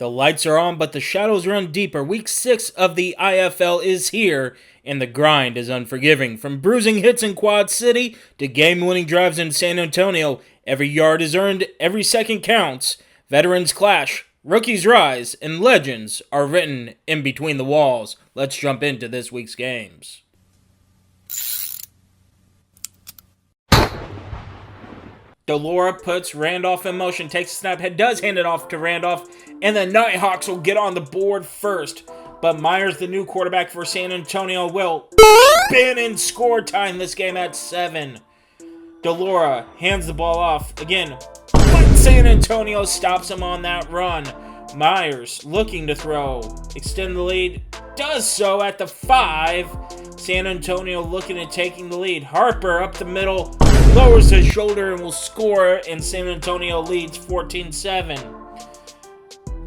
The lights are on, but the shadows run deeper. Week 6 of the IFL is here, and the grind is unforgiving. From bruising hits in Quad City to game-winning drives in San Antonio, every yard is earned, every second counts. Veterans clash, rookies rise, and legends are written in between the walls. Let's jump into this week's games. Delora puts Randolph in motion, takes a snap, does hand it off to Randolph, and the Nighthawks will get on the board first. But Myers, the new quarterback for San Antonio, will spin and score, tying this game at 7. Delora hands the ball off again, but San Antonio stops him on that run. Myers looking to throw, extend the lead, does so at the 5. San Antonio looking at taking the lead. Harper up the middle, lowers his shoulder and will score, and San Antonio leads 14-7.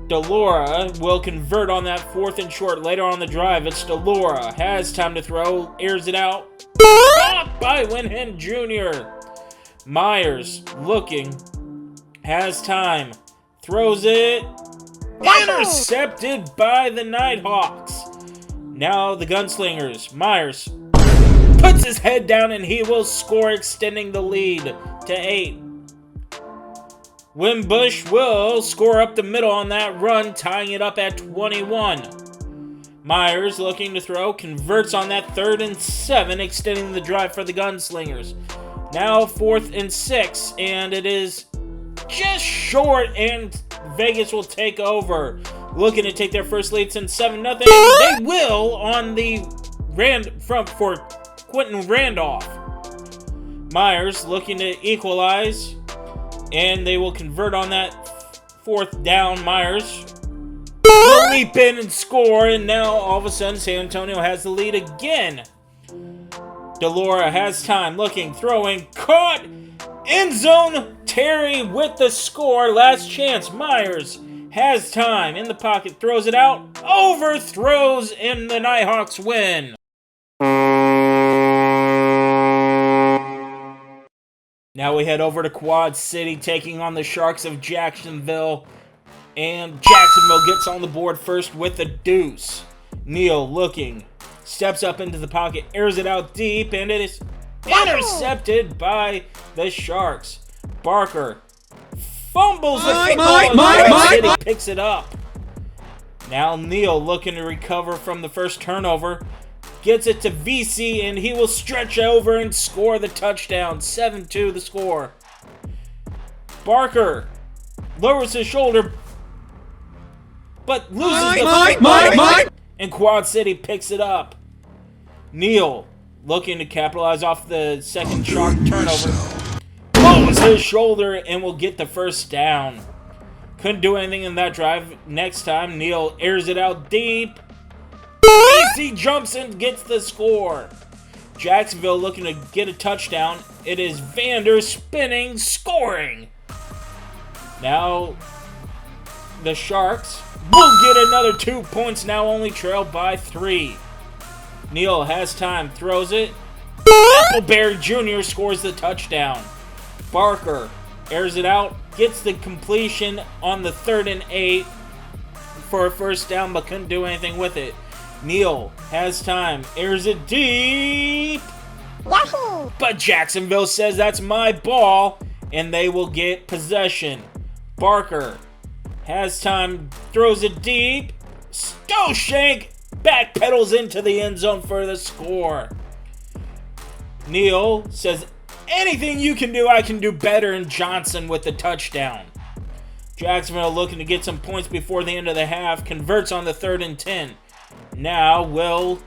Delora will convert on that 4th and short later on the drive. It's Delora, has time to throw, airs it out. Blocked by Winhen Jr. Myers looking, has time, throws it, intercepted by the Nighthawks. Now the Gunslingers. Myers puts his head down and he will score, extending the lead to 8. Wimbush will score up the middle on that run, tying it up at 21. Myers looking to throw, converts on that 3rd and 7, extending the drive for the Gunslingers. Now 4th and 6, and it is just short, and Vegas will take over. Looking to take their first lead since 7-0. They will on the front for Quentin Randolph. Myers looking to equalize, and they will convert on that 4th down. Myers will leap in and score, and now all of a sudden San Antonio has the lead again. Delora has time, looking, throwing, caught, end zone. Terry with the score, last chance. Myers has time, in the pocket, throws it out, overthrows, and the Nighthawks win. Now we head over to Quad City, taking on the Sharks of Jacksonville, and Jacksonville gets on the board first with a deuce. Neal looking, steps up into the pocket, airs it out deep, and it is intercepted by the Sharks. Barker fumbles the football, City picks it up. Now Neal looking to recover from the first turnover, gets it to VC, and he will stretch over and score the touchdown. 7-2 the score. Barker lowers his shoulder, but loses the football, and Quad City picks it up. Neal looking to capitalize off the second Shark turnover, blows his shoulder and will get the first down. Couldn't do anything in that drive. Next time, Neal airs it out deep. VC jumps and gets the score. Jacksonville looking to get a touchdown. It is Vander spinning, scoring. Now, the Sharks will get another 2 points, now only trailed by 3. Neal has time, throws it. Appleberry Jr. scores the touchdown. Barker airs it out, gets the completion on the 3rd and 8 for a first down, but couldn't do anything with it. Neal has time, airs it deep. Yahoo! But Jacksonville says that's my ball, and they will get possession. Barker has time, throws it deep. Stoshank backpedals into the end zone for the score. Neal says, anything you can do, I can do better, and Johnson with the touchdown. Jacksonville looking to get some points before the end of the half, converts on the 3rd and 10. Now will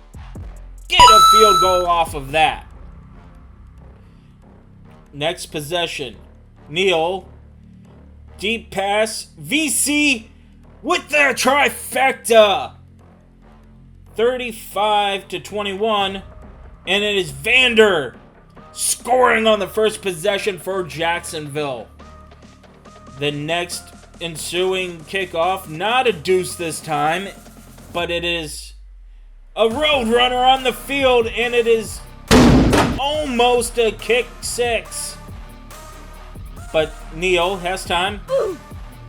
get a field goal off of that. Next possession. Neal, deep pass, VC with the trifecta. 35-21, and it is Vander scoring on the first possession for Jacksonville. The next ensuing kickoff, not a deuce this time, but it is a road runner on the field, and it is almost a kick 6. But Neal has time,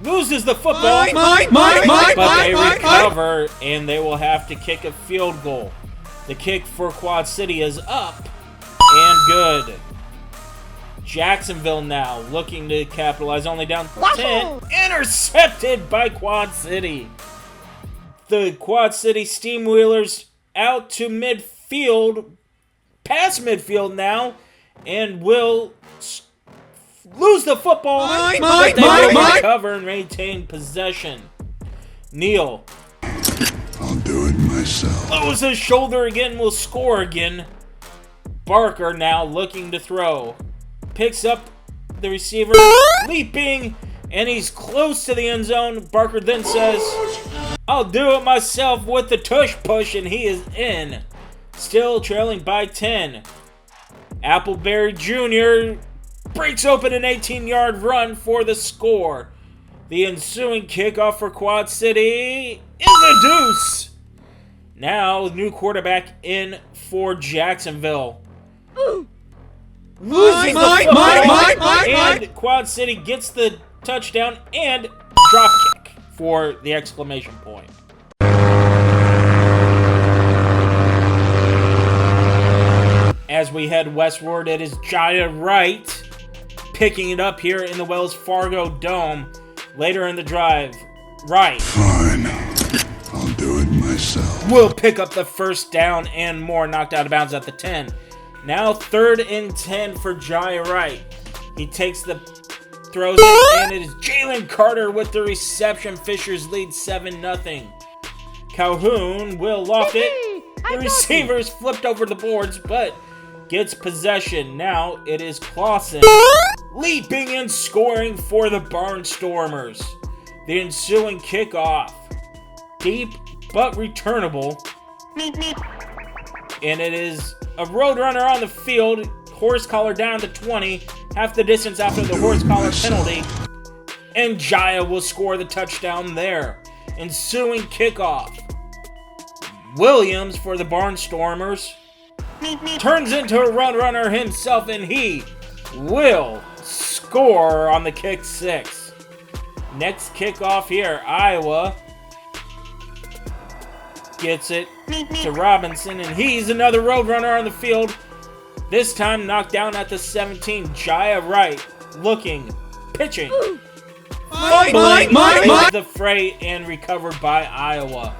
loses the football, but they recover, and they will have to kick a field goal. The kick for Quad City is up and good. Jacksonville now looking to capitalize, only down 10. Intercepted by Quad City. The Quad City Steamwheelers out to midfield, past midfield now, and will lose the football, but they will recover and maintain possession. Neal. I'll do it myself. Loses his shoulder again, will score again. Barker now looking to throw. Picks up the receiver, leaping, and he's close to the end zone. Barker then says, I'll do it myself with the tush push, and he is in. Still trailing by 10. Appleberry Jr. breaks open an 18-yard run for the score. The ensuing kickoff for Quad City is a deuce. Now, new quarterback in for Jacksonville. Loses the football, and Quad City gets the touchdown and drop kick for the exclamation point. As we head westward, it is Jaya Wright picking it up here in the Wells Fargo Dome. Later in the drive, Wright. Fine. I'll do it myself. Will pick up the first down and more, knocked out of bounds at the 10. Now 3rd and 10 for Jaya Wright. He takes the throws it, and it is Jalen Carter with the reception. Fishers lead 7-0. Calhoun will loft it. The receivers flipped over the boards, but gets possession. Now it is Clausen leaping and scoring for the Barnstormers. The ensuing kickoff, deep but returnable, and it is a roadrunner on the field. Horse collar down to 20, half the distance after the horse collar penalty, and Jaya will score the touchdown there. Ensuing kickoff, Williams for the Barnstormers turns into a run runner himself, and he will score on the kick 6. Next kickoff here, Iowa gets it to Robinson, and he's another roadrunner on the field. This time knocked down at the 17. Jaya Wright looking, pitching, fumbling the fray, and recovered by Iowa.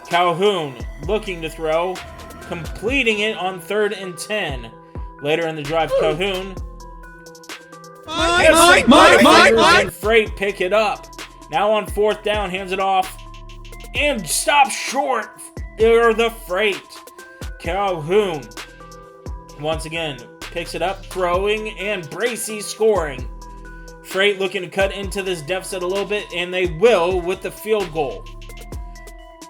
Calhoun looking to throw, completing it on 3rd and 10. Later in the drive, Calhoun and Freight pick it up. Now on 4th down, hands it off and stops short for the Freight. Calhoun once again picks it up, throwing, and Bracey scoring. Freight looking to cut into this deficit a little bit, and they will with the field goal.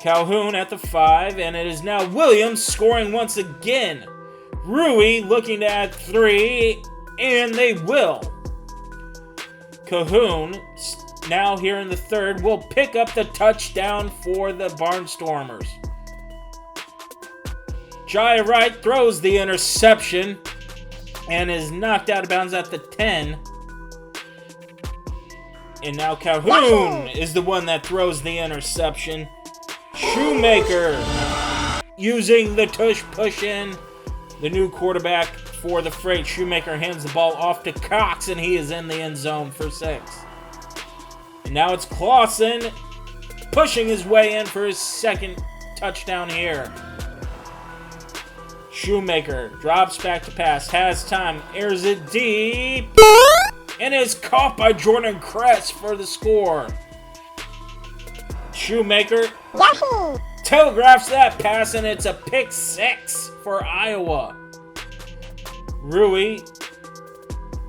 Calhoun at the 5, and it is now Williams scoring once again. Rui looking to add 3, and they will. Calhoun, now here in the 3rd, will pick up the touchdown for the Barnstormers. Jaya Wright throws the interception and is knocked out of bounds at the 10. And now Calhoun is the one that throws the interception. Shoemaker using the tush push in. The new quarterback for the Freight. Shoemaker hands the ball off to Cox, and he is in the end zone for 6. And now it's Clausen pushing his way in for his 2nd touchdown here. Shoemaker drops back to pass, has time, airs it deep, and is caught by Jordan Kress for the score. Shoemaker telegraphs that pass, and it's a pick 6 for Iowa. Rui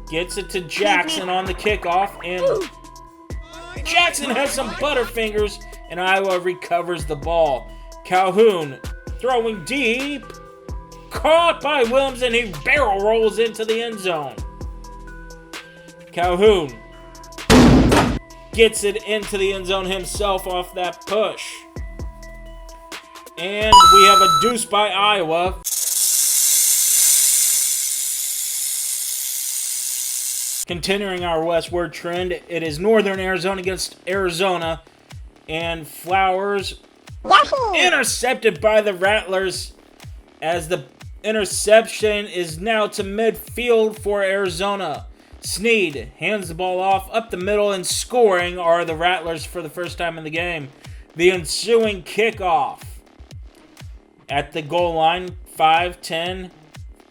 gets it to Jackson on the kickoff, and Jackson has some butterfingers, and Iowa recovers the ball. Calhoun throwing deep, caught by Williams, and he barrel rolls into the end zone. Calhoun gets it into the end zone himself off that push. And we have a deuce by Iowa. Continuing our westward trend, it is Northern Arizona against Arizona. And Flowers intercepted by the Rattlers as the interception is now to midfield for Arizona. Sneed hands the ball off up the middle, and scoring are the Rattlers for the first time in the game. The ensuing kickoff at the goal line, 5, 10,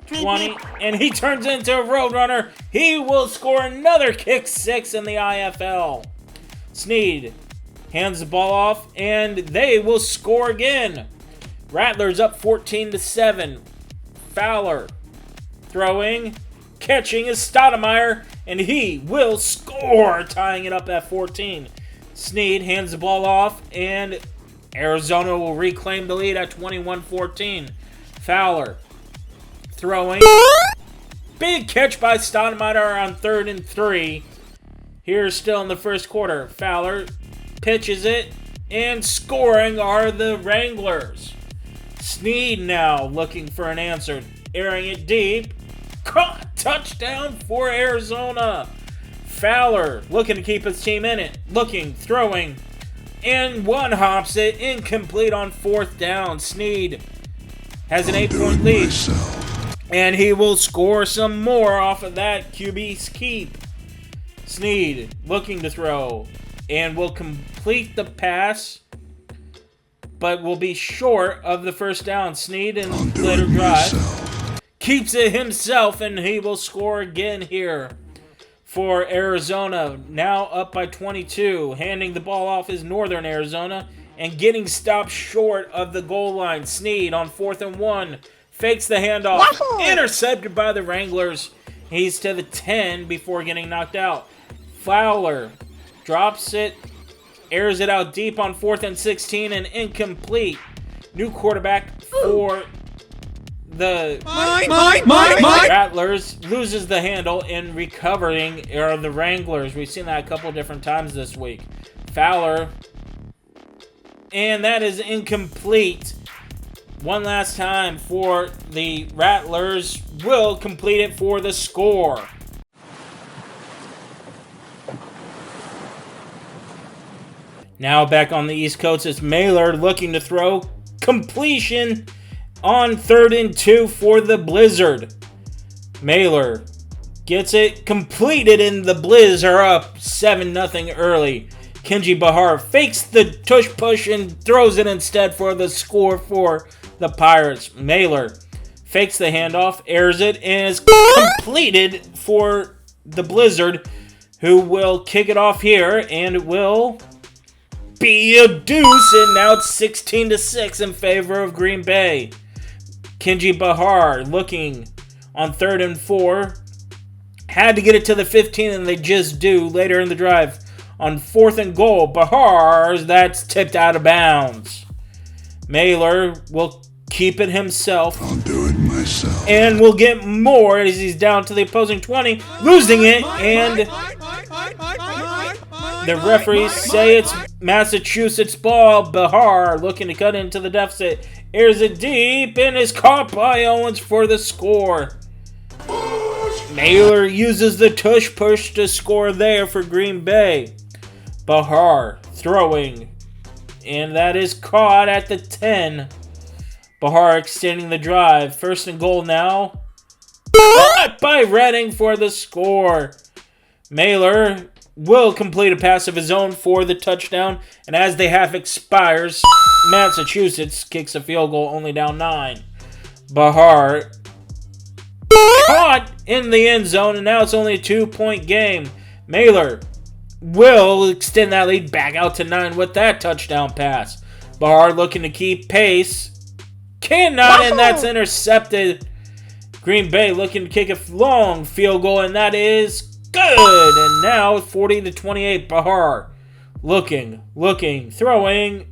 20, and he turns into a Roadrunner. He will score another kick 6 in the IFL. Sneed hands the ball off, and they will score again. Rattlers up 14-7. Fowler throwing, catching is Stoudemire, and he will score, tying it up at 14. Sneed hands the ball off, and Arizona will reclaim the lead at 21-14. Fowler throwing. Big catch by Stoudemire on 3rd and 3. Here still in the first quarter. Fowler pitches it, and scoring are the Wranglers. Sneed now looking for an answer. Airing it deep. Caught! Touchdown for Arizona. Fowler looking to keep his team in it. Looking, throwing, and one hops it. Incomplete on 4th down. Sneed has an 8-point lead. And he will score some more off of that QB's keep. Sneed looking to throw and will complete the pass, but will be short of the first down. Sneed in the later drive keeps it himself, and he will score again here for Arizona. Now up by 22. Handing the ball off is Northern Arizona and getting stopped short of the goal line. Sneed on 4th and 1. Fakes the handoff. Intercepted by the Wranglers. He's to the 10 before getting knocked out. Fowler drops it, airs it out deep on 4th and 16, and incomplete. New quarterback for the Rattlers loses the handle, and recovering are the Wranglers. We've seen that a couple different times this week. Fowler, and that is incomplete. One last time for the Rattlers. Will complete it for the score. Now back on the East Coast, it's Mailer looking to throw. Completion on 3rd and 2 for the Blizzard. Mailer gets it completed, and the Blizz are up 7-0 early. Kenji Bahar fakes the tush push and throws it instead for the score for the Pirates. Mailer fakes the handoff, airs it, and is completed for the Blizzard, who will kick it off here and will be a deuce, and now it's 16-6 in favor of Green Bay. Kenji Bahar looking on 3rd and 4. Had to get it to the 15, and they just do later in the drive. On 4th and goal, Bahar, that's tipped out of bounds. Mailer will keep it himself. I'll do it myself. And will get more as he's down to the opposing 20, losing it, and the referees say it's Massachusetts ball. Bahar looking to cut into the deficit. Airs it deep and is caught by Owens for the score. Mailer uses the tush push to score there for Green Bay. Bahar throwing, and that is caught at the 10. Bahar extending the drive. 1st and goal now. Caught by Redding for the score. Mailer will complete a pass of his own for the touchdown, and as the half expires, Massachusetts kicks a field goal, only down 9. Bahar caught in the end zone, and now it's only a 2-point game. Mailer will extend that lead back out to 9 with that touchdown pass. Bahar looking to keep pace. Cannot, and that's intercepted. Green Bay looking to kick a long field goal, and that is good. And now 40-28. Bahar looking, throwing,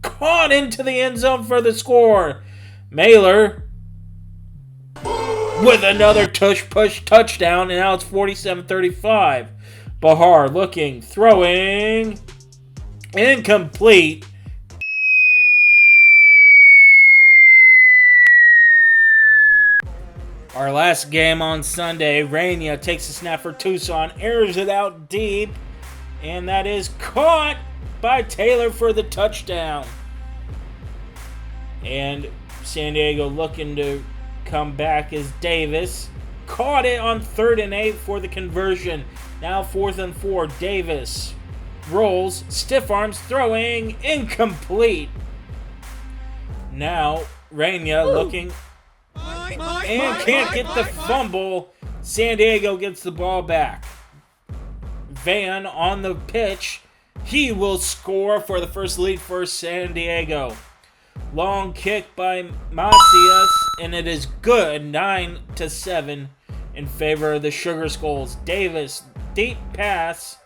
caught into the end zone for the score. Mailer with another tush push touchdown, and now it's 47-35. Bahar looking, throwing, incomplete. All Our last game on Sunday, Rainier takes a snap for Tucson, airs it out deep, and that is caught by Taylor for the touchdown. And San Diego looking to come back as Davis caught it on 3rd and 8 for the conversion. Now 4th and 4. Davis rolls, stiff arms, throwing, incomplete. Now Rainier looking and can't get the fumble. San Diego gets the ball back. Van on the pitch. He will score for the first lead for San Diego. Long kick by Macias, and it is good, 9-7 in favor of the Sugar Skulls. Davis, deep pass,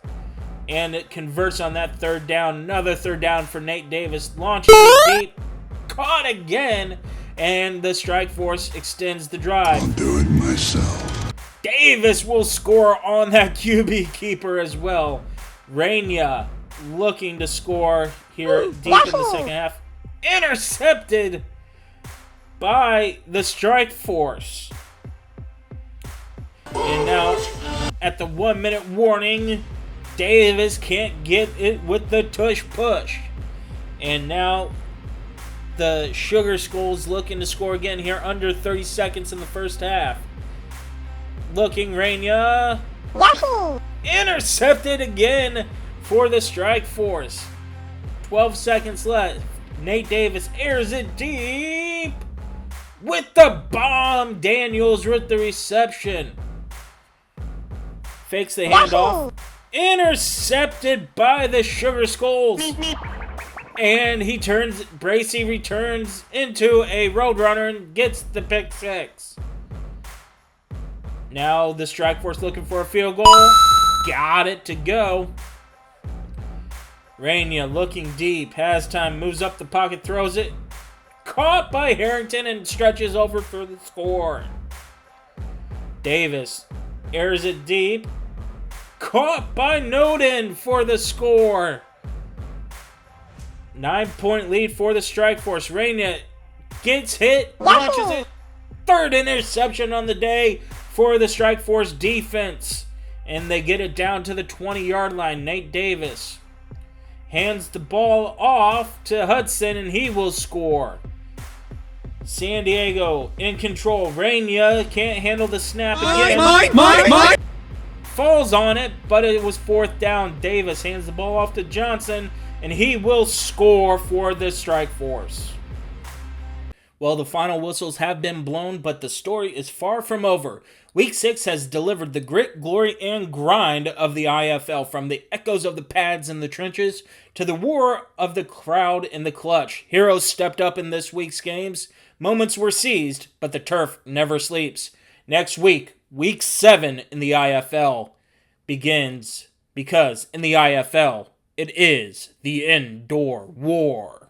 and it converts on that 3rd down. Another 3rd down for Nate Davis. Launches it deep, caught again, and the Strike Force extends the drive. I'll do it myself. Davis will score on that QB keeper as well. Rainier looking to score here deep in the second half. Intercepted by the Strike Force. And now, at the 1-minute warning, Davis can't get it with the tush push. And now, the Sugar Skulls looking to score again here under 30 seconds in the first half. Looking, Rainier. Intercepted again for the Strike Force. 12 seconds left. Nate Davis airs it deep with the bomb. Daniels with the reception. Fakes the handoff. Intercepted by the Sugar Skulls. And Bracey returns into a Roadrunner and gets the pick 6. Now the Strike Force looking for a field goal. Got it to go. Rainier looking deep, has time, moves up the pocket, throws it. Caught by Harrington and stretches over for the score. Davis airs it deep. Caught by Noden for the score. 9-point lead for the Strike Force. Rainier gets hit, launches it. 3rd interception on the day for the Strike Force defense. And they get it down to the 20-yard line. Nate Davis hands the ball off to Hudson, and he will score. San Diego in control. Rainier can't handle the snap again. Falls on it, but it was 4th down. Davis hands the ball off to Johnson, and he will score for the Strike Force. Well, the final whistles have been blown, but the story is far from over. Week 6 has delivered the grit, glory, and grind of the IFL, from the echoes of the pads in the trenches to the roar of the crowd in the clutch. Heroes stepped up in this week's games. Moments were seized, but the turf never sleeps. Next week, Week 7 in the IFL begins, because in the IFL, it is the indoor war.